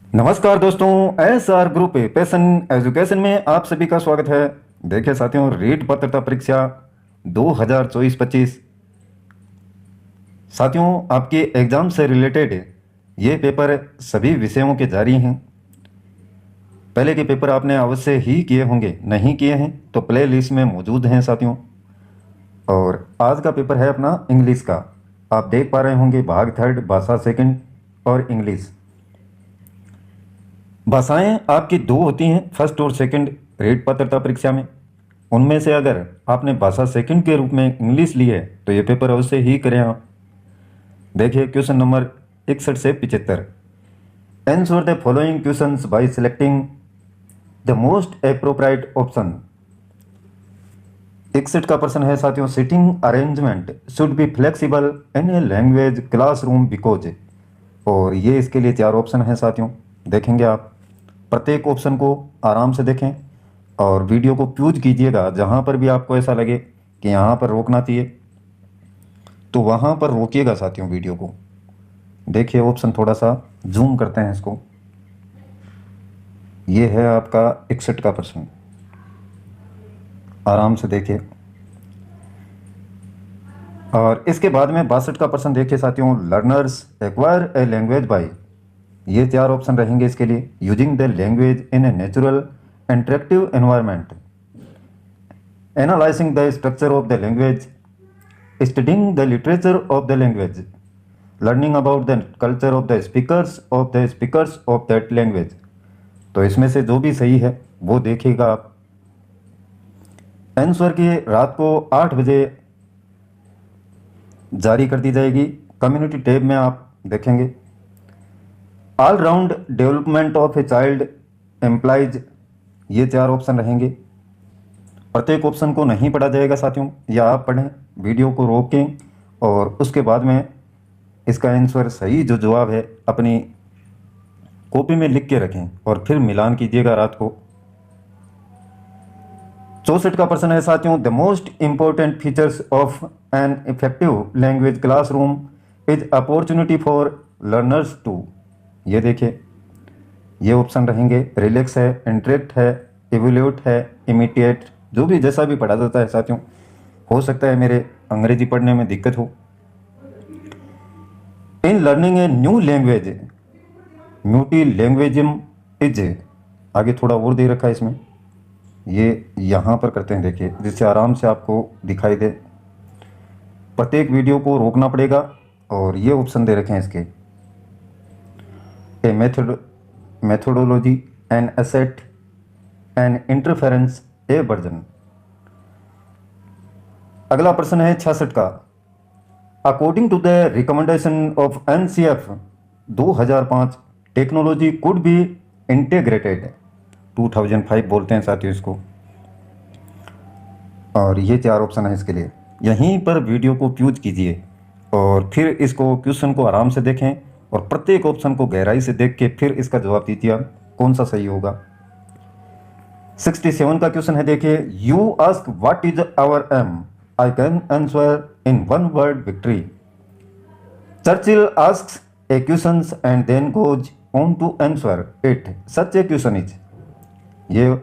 नमस्कार दोस्तों, SR group passion education में आप सभी का स्वागत है। देखिए साथियों, रीट पात्रता परीक्षा 2024-25 साथियों, आपके एग्जाम से रिलेटेड ये पेपर सभी विषयों के जारी हैं। पहले के पेपर आपने अवश्य ही किए होंगे, नहीं किए हैं तो प्ले लिस्ट में मौजूद हैं साथियों। और आज का पेपर है अपना इंग्लिश का। आप देख पा रहे होंगे भाग थर्ड, भाषा सेकंड और इंग्लिश। भाषाएं आपकी दो होती हैं, फर्स्ट और सेकंड रीट पात्रता परीक्षा में। उनमें से अगर आपने भाषा सेकंड के रूप में इंग्लिश ली है तो ये पेपर अवश्य ही करें आप। देखिए क्वेश्चन नंबर 61 से 75। Answer the following questions bye selecting the most appropriate option. 61 का प्रश्न है साथियों, sitting arrangement should be flexible in a language classroom because. और ये इसके लिए 4 ऑप्शन हैं साथियों, देखेंगे आप। प्रत्येक ऑप्शन को आराम से देखें और वीडियो को प्यूज कीजिएगा। जहाँ पर भी आपको ऐसा लगे कि यहाँ पर रोकना चाहिए तो वहाँ पर रोकिएगा साथियों वीडियो को। देखिए ऑप्शन थोड़ा सा जूम करते हैं इसको। ये है आपका 61 का प्रश्न, आराम से देखिए। और इसके बाद में 62 का प्रश्न देखिए साथियों, learners acquire a language by. ये 4 ऑप्शन रहेंगे इसके लिए। Using the language in a natural interactive environment, analysing the structure of the language, studying the literature of the language, learning about the culture of the speakers of that language. तो इसमें से जो भी सही है वो देखिएगा आप। आंसर की रात को 8 बजे जारी कर दी जाएगी। कम्युनिटी टैब में आप देखेंगे। All round development of a child employs, ये 4 ऑप्शन रहेंगे। प्रत्येक ऑप्शन को नहीं पढ़ा जाएगा साथियों, या आप पढ़ें वीडियो को रोकें और उसके बाद में इसका आंसर सही जो जवाब है अपनी कॉपी में लिख के रखें और फिर मिलान कीजिएगा रात को। 64 का प्रश्न है साथियों, the most important features of an effective language classroom is opportunity for learners to. ये देखिए, ये ऑप्शन रहेंगे। रिलैक्स है, इंटरेक्ट है, इवोल्यूट है, इमिटिएट, जो भी जैसा भी पढ़ा जाता है साथियों। हो सकता है मेरे अंग्रेजी पढ़ने में दिक्कत हो। In learning a new language multilingualism is, आगे थोड़ा और दे रखा है इसमें, ये यहाँ पर करते हैं देखिए, जिससे आराम से आपको दिखाई दे। प्रत्येक वीडियो को रोकना पड़ेगा और ये ऑप्शन दे रखे हैं इसके। A methodology an asset an interference a version. अगला प्रश्न है 66 का, according to the recommendation of NCF 2005 technology could be integrated. 2005 बोलते हैं साथियों इसको। और ये 4 ऑप्शन है इसके लिए। यहीं पर वीडियो को प्यूज कीजिए और फिर इसको क्वेश्चन को आराम से देखें और प्रत्येक ऑप्शन को गहराई से देख के फिर इसका जवाब दीजिए आप, कौन सा सही होगा। 67 का क्वेश्चन है देखिए, you ask what is our aim, I can answer in one word, victory. Churchill asks a question and then goes on to answer it, such a question is. ये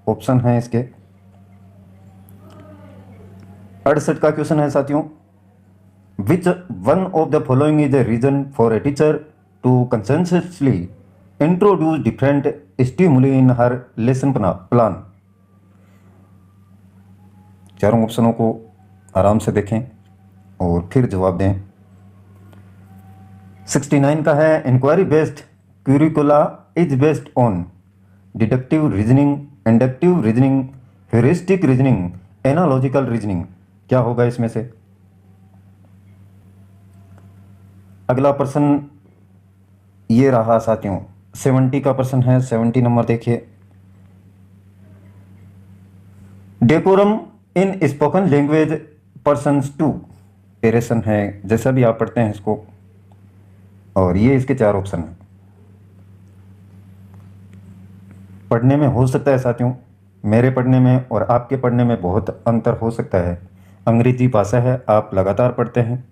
ऑप्शन है इसके। 68 का क्वेश्चन है साथियों, which one of the following is a reason for a teacher to consciously introduce different stimuli in her lesson plan. चारों ऑप्शनों को आराम से देखें और फिर जवाब दें। 69 का है, inquiry based curricula is based on deductive reasoning, inductive reasoning, heuristic reasoning, analogical reasoning. क्या होगा इसमें से। अगला प्रश्न ये रहा साथियों, 70 का प्रश्न है। 70 नंबर देखिए, decorum in spoken language persons to, aeration है, जैसा भी आप पढ़ते हैं इसको। और ये इसके 4 ऑप्शन हैं। पढ़ने में हो सकता है साथियों, मेरे पढ़ने में और आपके पढ़ने में बहुत अंतर हो सकता है। अंग्रेजी भाषा है, आप लगातार पढ़ते हैं।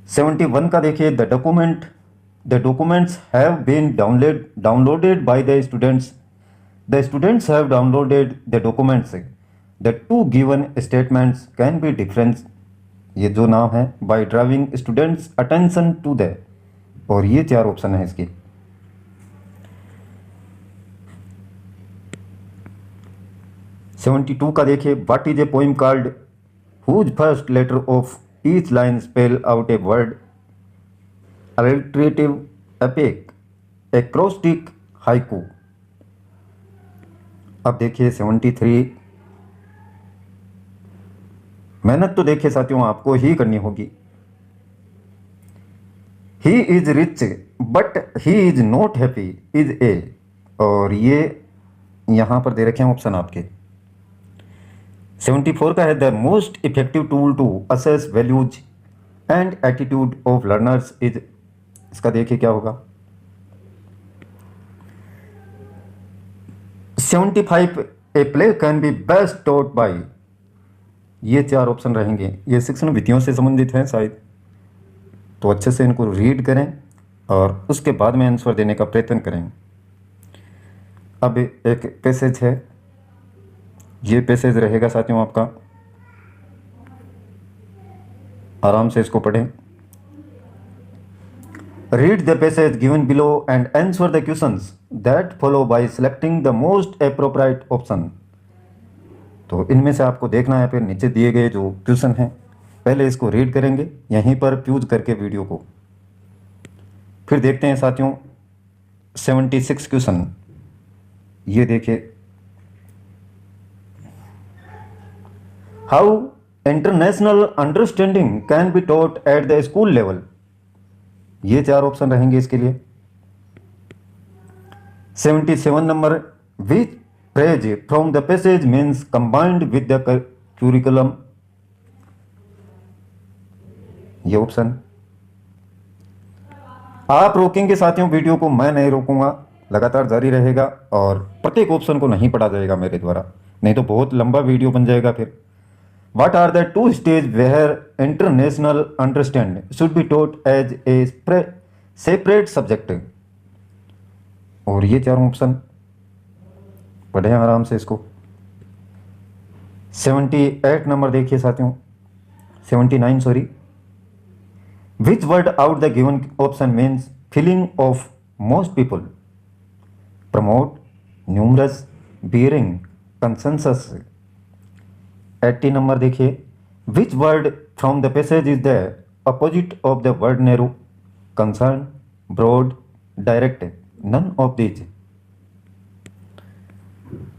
71 का देखिए, the document the documents have been downloaded by the students, the students have downloaded the documents, the two given statements can be difference, ये जो नाम है, by driving students attention to the, और ये 4 ऑप्शन है इसके। 72 का देखिए, what is a poem called whose first letter of each line spell out a word, alliterative, epic, acrostic, haiku. अब देखिए 73, मेहनत तो देखिए साथियों आपको ही करनी होगी। He is rich but he is not happy is a, और ये यहां पर दे रखे हैं ऑप्शन आपके। 74 का है, the most effective tool to assess values and attitude of learners is, इसका देखिए क्या होगा। 75, a play can be best taught by, ये 4 ऑप्शन रहेंगे। ये शिक्षण विधियों से संबंधित हैं शायद, तो अच्छे से इनको रीड करें और उसके बाद में आंसर देने का प्रयत्न करें। अब एक पैसेज है, ये पैसेज रहेगा साथियों आपका, आराम से इसको पढ़ें। Read the passage given below and answer the questions that follow by selecting the most appropriate option. तो इनमें से आपको देखना है, फिर नीचे दिए गए जो क्वेश्चन हैं पहले इसको रीड करेंगे यहीं पर प्यूज करके वीडियो को, फिर देखते हैं साथियों 76 क्वेश्चन। ये देखिए, how international understanding can be taught at the school level, ये 4 ऑप्शन रहेंगे इसके लिए। 77 number, which phrase from the passage means combined with the curriculum, ये ऑप्शन। आप रोकेंगे साथियों वीडियो को, मैं नहीं रोकूंगा, लगातार जारी रहेगा और प्रत्येक ऑप्शन को नहीं पढ़ा जाएगा मेरे द्वारा, नहीं तो बहुत लंबा वीडियो बन जाएगा फिर। What are the 2 stages where international understanding should be taught as a separate subject, और ये 4 ऑप्शन पढ़ें आराम से इसको। 78 नंबर देखिए साथियों, 79 sorry, which word out the given option means feeling of most people, promote, numerous, bearing, consensus। 80 number देखिए, which word from the passage is the opposite of the word narrow, concern, broad, direct, none of these।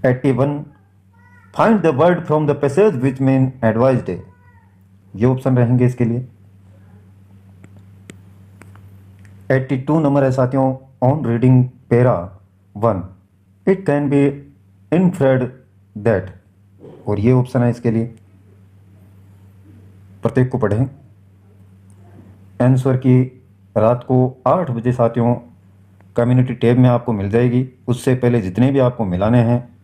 81, find the word from the passage which mean advised, ये option रहेंगे इसके लिए। 82 number है साथियों, on reading para 1 it can be inferred that, और ये option है इसके लिए। प्रत्येक को पढ़ें। आंसर की रात को 8 बजे साथियों कम्युनिटी टैब में आपको मिल जाएगी, उससे पहले जितने भी आपको मिलाने हैं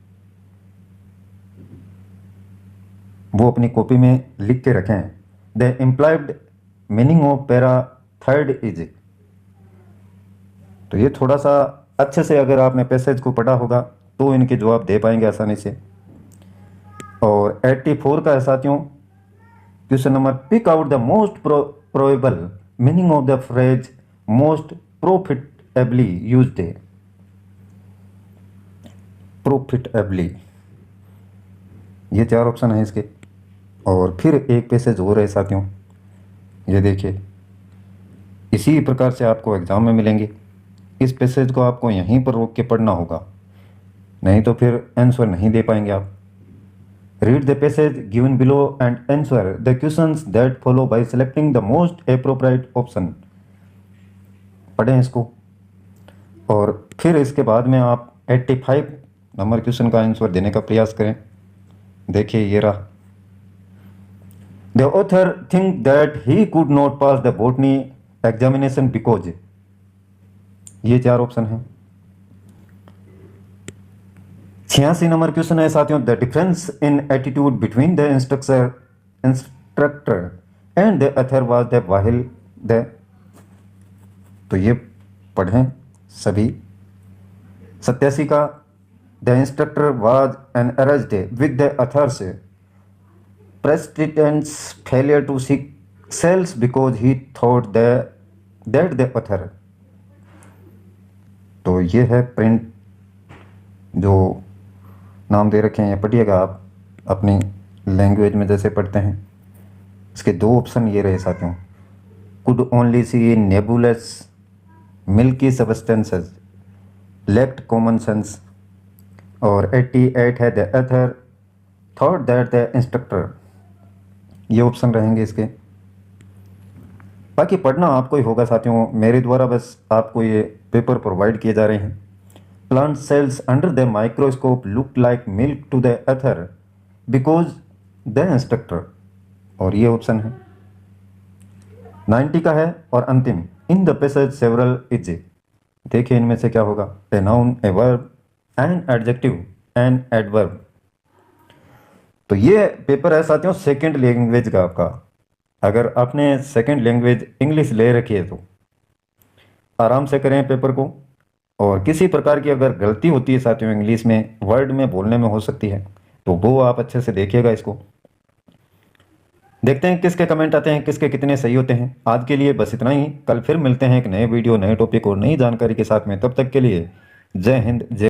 वो अपनी कॉपी में लिख के रखें। The implied meaning of para 3 is, तो ये थोड़ा सा अच्छे से अगर आपने पैसेज को पढ़ा होगा तो इनके जवाब दे पाएंगे आसानी से। और 84 का है साथियों question number, pick out the most probable meaning of the phrase most profitably used, profitably, ये 4 ऑप्शन है इसके। और फिर एक पैसेज हो रहे साथियों, ये देखिए, इसी प्रकार से आपको एग्जाम में मिलेंगे। इस पैसेज को आपको यहीं पर रोक के पढ़ना होगा, नहीं तो फिर आंसर नहीं दे पाएंगे आप। Read the passage given below and answer the questions that follow by selecting the most appropriate option, पढ़ें इसको। और फिर इसके बाद में आप 85 नंबर क्वेश्चन का आंसर देने का प्रयास करें। देखिए ये रहा, the author think that he could not pass the botany examination because, ये 4 ऑप्शन है। 86 नंबर क्वेश्चन है साथियों, the difference in attitude between the instructor and the author was the while the, तो ये पढ़ें सभी। 87 का the instructor was encouraged with the author's presidents failure to seek cells because he thought that the author. तो ये है print जो नाम दे रखे हैं, ये पढ़िएगा आप अपनी लैंग्वेज में जैसे पढ़ते हैं। इसके दो ऑप्शन ये रहे साथियों, could only see nebulous milky substances lacked common sense, और 88 है the author thought that the instructor. ये ऑप्शन रहेंगे इसके। बाकी पढ़ना आपको ही होगा साथियों, मेरे द्वारा बस आपको ये पेपर प्रोवाइड किए जा रहे हैं। Plant cells under the microscope look like milk to the author because the instructor, और ये ऑप्शन है। 90 का है और अंतिम, in the passage several is. देखिए इनमें से क्या होगा, a noun, a verb, an adjective, an adverb. तो ये पेपर है साथियों सेकंड लैंग्वेज का आपका। अगर आपने सेकंड लैंग्वेज इंग्लिश ले रखी है तो आराम से करें पेपर को, और किसी प्रकार की अगर गलती होती है साथियों इंग्लिश में, वर्ड में बोलने में हो सकती है, तो वो आप अच्छे से देखिएगा इसको। देखते हैं किसके कमेंट आते हैं, किसके कितने सही होते हैं। आज के लिए बस इतना ही, कल फिर मिलते हैं एक नए वीडियो, नए टॉपिक और नई जानकारी के साथ में। तब तक के लिए जय हिंद, जय